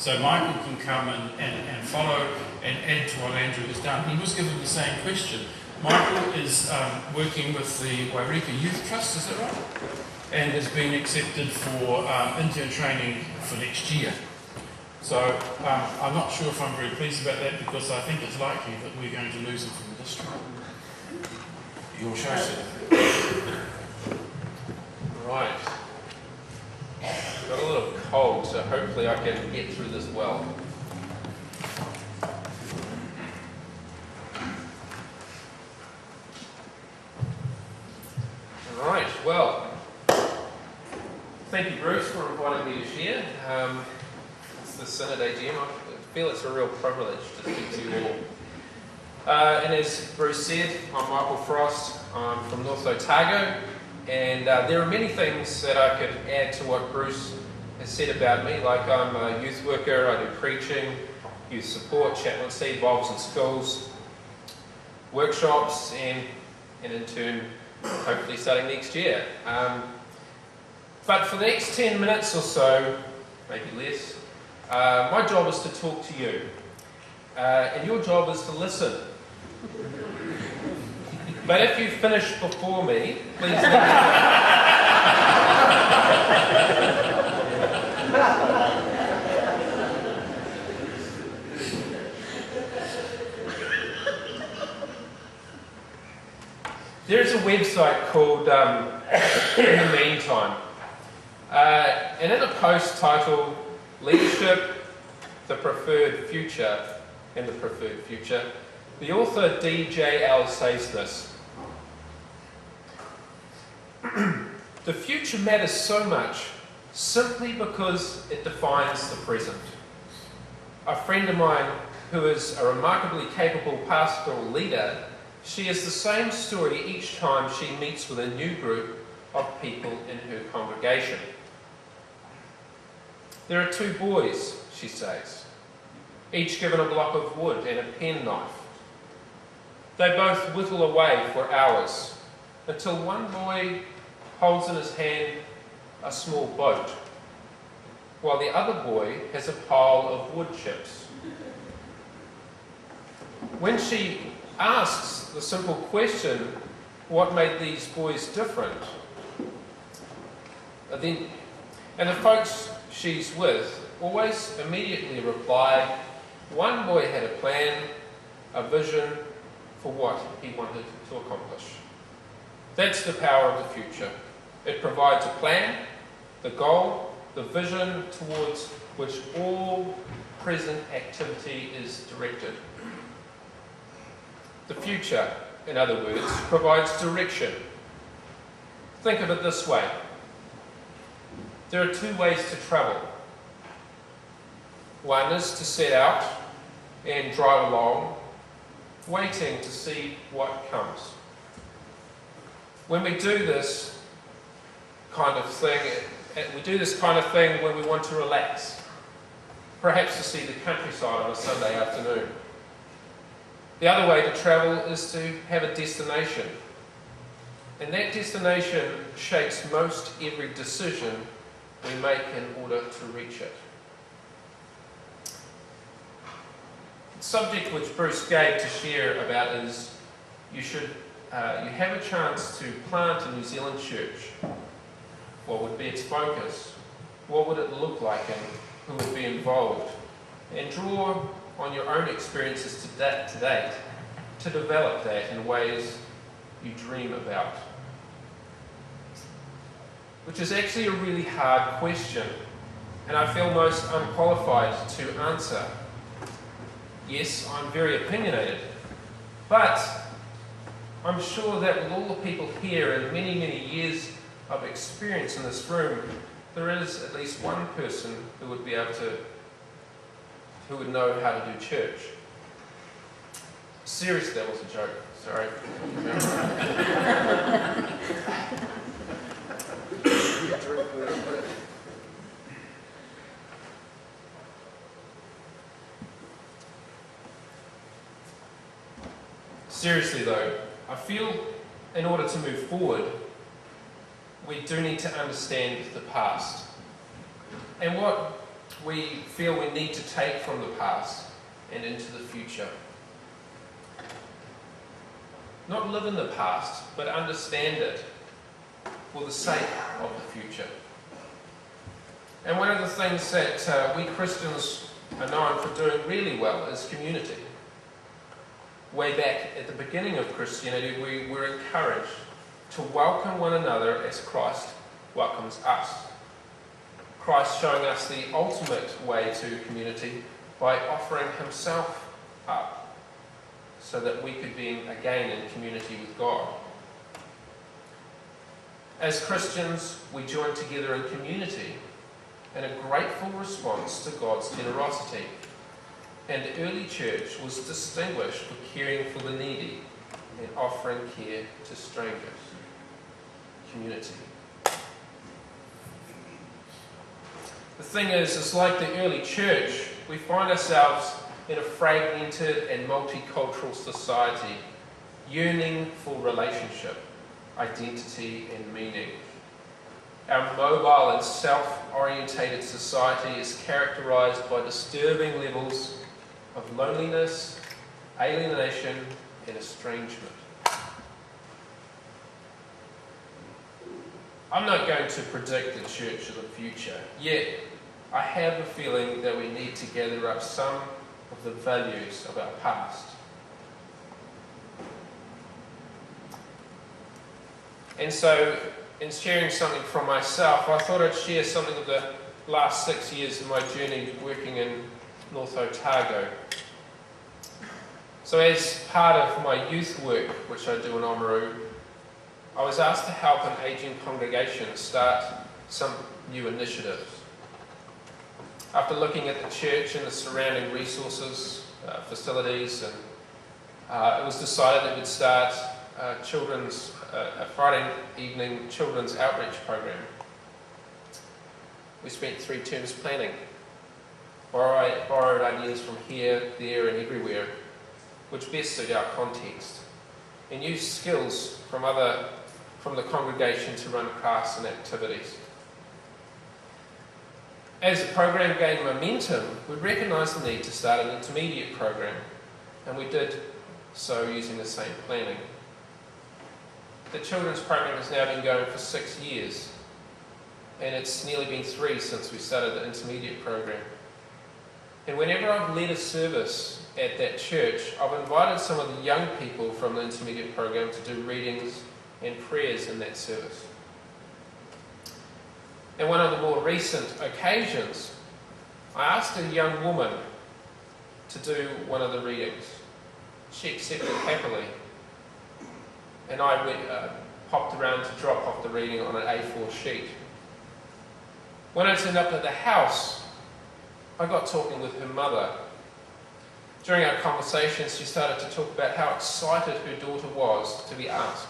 So Michael can come and follow and add to what Andrew has done. He was given the same question. Michael is working with the Wairika Youth Trust, is that right? And has been accepted for intern training for next year. So I'm not sure if I'm very pleased about that, because I think it's likely that we're going to lose him from the district. Your show, sir. Right. I've got a little cold, so hopefully I can get through this well. Right, well, thank you, Bruce, for inviting me to share. It's the Synod AGM. I feel it's a real privilege to speak to you all. And as Bruce said, I'm Michael Frost. I'm from North Otago, and there are many things that I could add to what Bruce has said about me. Like, I'm a youth worker, I do preaching, youth support, chaplaincy, Bibles in schools, workshops, and in turn, hopefully starting next year. But for the next 10 minutes or so, maybe less, my job is to talk to you. And your job is to listen. But if you finish before me, please let me know. There's a website called In the Meantime, and in a post titled Leadership, the Preferred Future and the Preferred Future, the author DJL says this: the future matters so much simply because it defines the present. A friend of mine who is a remarkably capable pastoral leader shares the same story each time she meets with a new group of people in her congregation. There are two boys, she says, each given a block of wood and a penknife. They both whittle away for hours until one boy holds in his hand a small boat, while the other boy has a pile of wood chips. When she asks the simple question, what made these boys different? And the folks she's with always immediately reply, one boy had a plan, a vision for what he wanted to accomplish. That's the power of the future. It provides a plan, the goal, the vision towards which all present activity is directed. The future, in other words, provides direction. Think of it this way. There are two ways to travel. One is to set out and drive along, waiting to see what comes. When we do this kind of thing, when we want to relax, perhaps to see the countryside on a Sunday afternoon. The other way to travel is to have a destination, and that destination shapes most every decision we make in order to reach it. The subject which Bruce gave to share about is you have a chance to plant a New Zealand church. What would be its focus? What would it look like, and who would be involved? And draw on your own experiences to date to develop that in ways you dream about. Which is actually a really hard question, and I feel most unqualified to answer. Yes, I'm very opinionated, but I'm sure that with all the people here and many, many years of experience in this room, there is at least one person who would be able to who would know how to do church. Seriously, that was a joke. Sorry. Seriously though, I feel in order to move forward, we do need to understand the past and what we feel we need to take from the past and into the future. Not live in the past, but understand it for the sake of the future. And one of the things that we Christians are known for doing really well is community. Way back at the beginning of Christianity, we were encouraged to welcome one another as Christ welcomes us. Christ showing us the ultimate way to community by offering himself up so that we could be again in community with God. As Christians, we join together in community in a grateful response to God's generosity. And the early church was distinguished for caring for the needy and offering care to strangers. Community. The thing is, it's like the early church, we find ourselves in a fragmented and multicultural society, yearning for relationship, identity and meaning. Our mobile and self-orientated society is characterized by disturbing levels of loneliness, alienation and estrangement. I'm not going to predict the church of the future, yet I have a feeling that we need to gather up some of the values of our past. And so, in sharing something from myself, I thought I'd share something of the last 6 years of my journey working in North Otago. So as part of my youth work, which I do in Oamaru, I was asked to help an ageing congregation start some new initiatives. After looking at the church and the surrounding resources, facilities, and it was decided that we'd start a Friday evening children's outreach program. We spent 3 terms planning, borrowed ideas from here, there and everywhere, which best suit our context, and used skills from the congregation to run crafts and activities. As the program gained momentum, we recognised the need to start an intermediate program, and we did so using the same planning. The children's program has now been going for 6 years, and it's nearly been 3 since we started the intermediate program. And whenever I've led a service at that church, I've invited some of the young people from the intermediate program to do readings and prayers in that service. And one of the more recent occasions, I asked a young woman to do one of the readings. She accepted happily, and I popped around to drop off the reading on an A4 sheet. When I turned up at the house, I got talking with her mother. During our conversations, she started to talk about how excited her daughter was to be asked,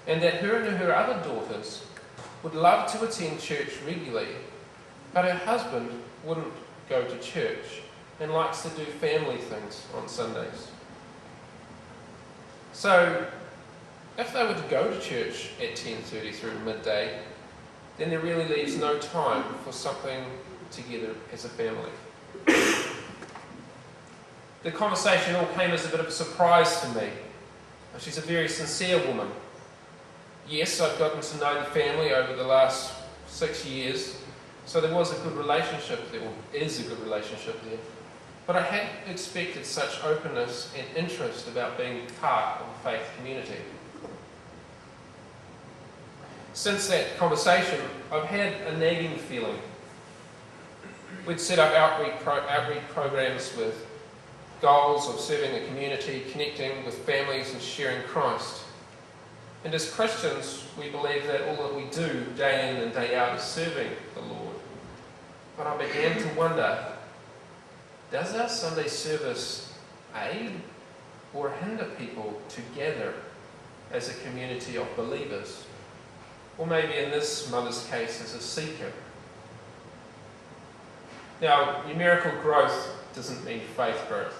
and that her and her other daughters would love to attend church regularly, but her husband wouldn't go to church and likes to do family things on Sundays. So, if they were to go to church at 10:30 through to midday, then there really leaves no time for something together as a family. The conversation all came as a bit of a surprise to me. She's a very sincere woman. Yes, I've gotten to know the family over the last 6 years, so there was a good relationship there, or is a good relationship there. But I hadn't expected such openness and interest about being part of a faith community. Since that conversation, I've had a nagging feeling. We'd set up outreach programs with goals of serving the community, connecting with families and sharing Christ. And as Christians, we believe that all that we do day in and day out is serving the Lord. But I began to wonder, does our Sunday service aid or hinder people to gather as a community of believers? Or maybe in this mother's case, as a seeker. Now, numerical growth doesn't mean faith growth.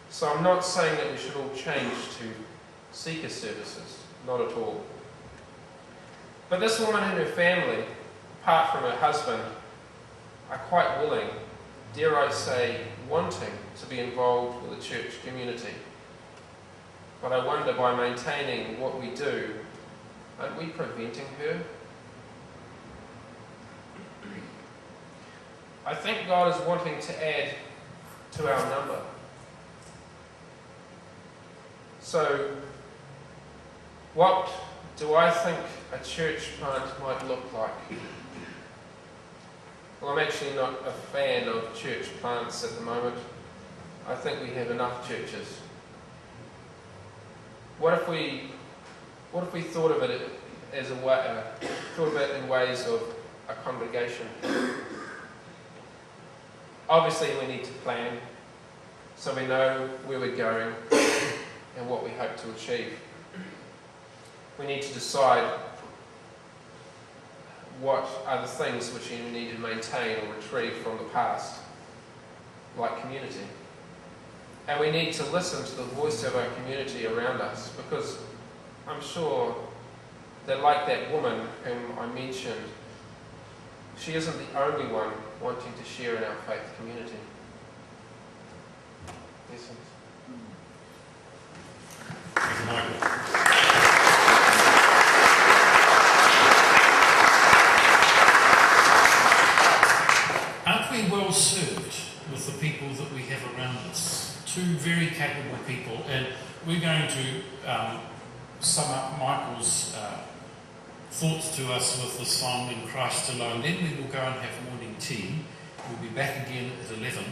So I'm not saying that we should all change to seeker services. Not at all. But this woman and her family, apart from her husband, are quite willing, dare I say, wanting to be involved with the church community. But I wonder, by maintaining what we do, aren't we preventing her? I think God is wanting to add to our number. So, what do I think a church plant might look like? Well, I'm actually not a fan of church plants at the moment. I think we have enough churches. What if we thought of it as thought of it in ways of a congregation? Obviously, we need to plan so we know where we're going and what we hope to achieve. We need to decide what are the things which you need to maintain or retrieve from the past, like community. And we need to listen to the voice of our community around us, because I'm sure that, like that woman whom I mentioned, she isn't the only one wanting to share in our faith community. Yes, Thank you, Michael. Aren't we well served with the people that we have around us? Two very capable people, and we're going to sum up Michael's thoughts to us with this Finding Christ Alone. Then we will go and have morning tea. We'll be back again at 11.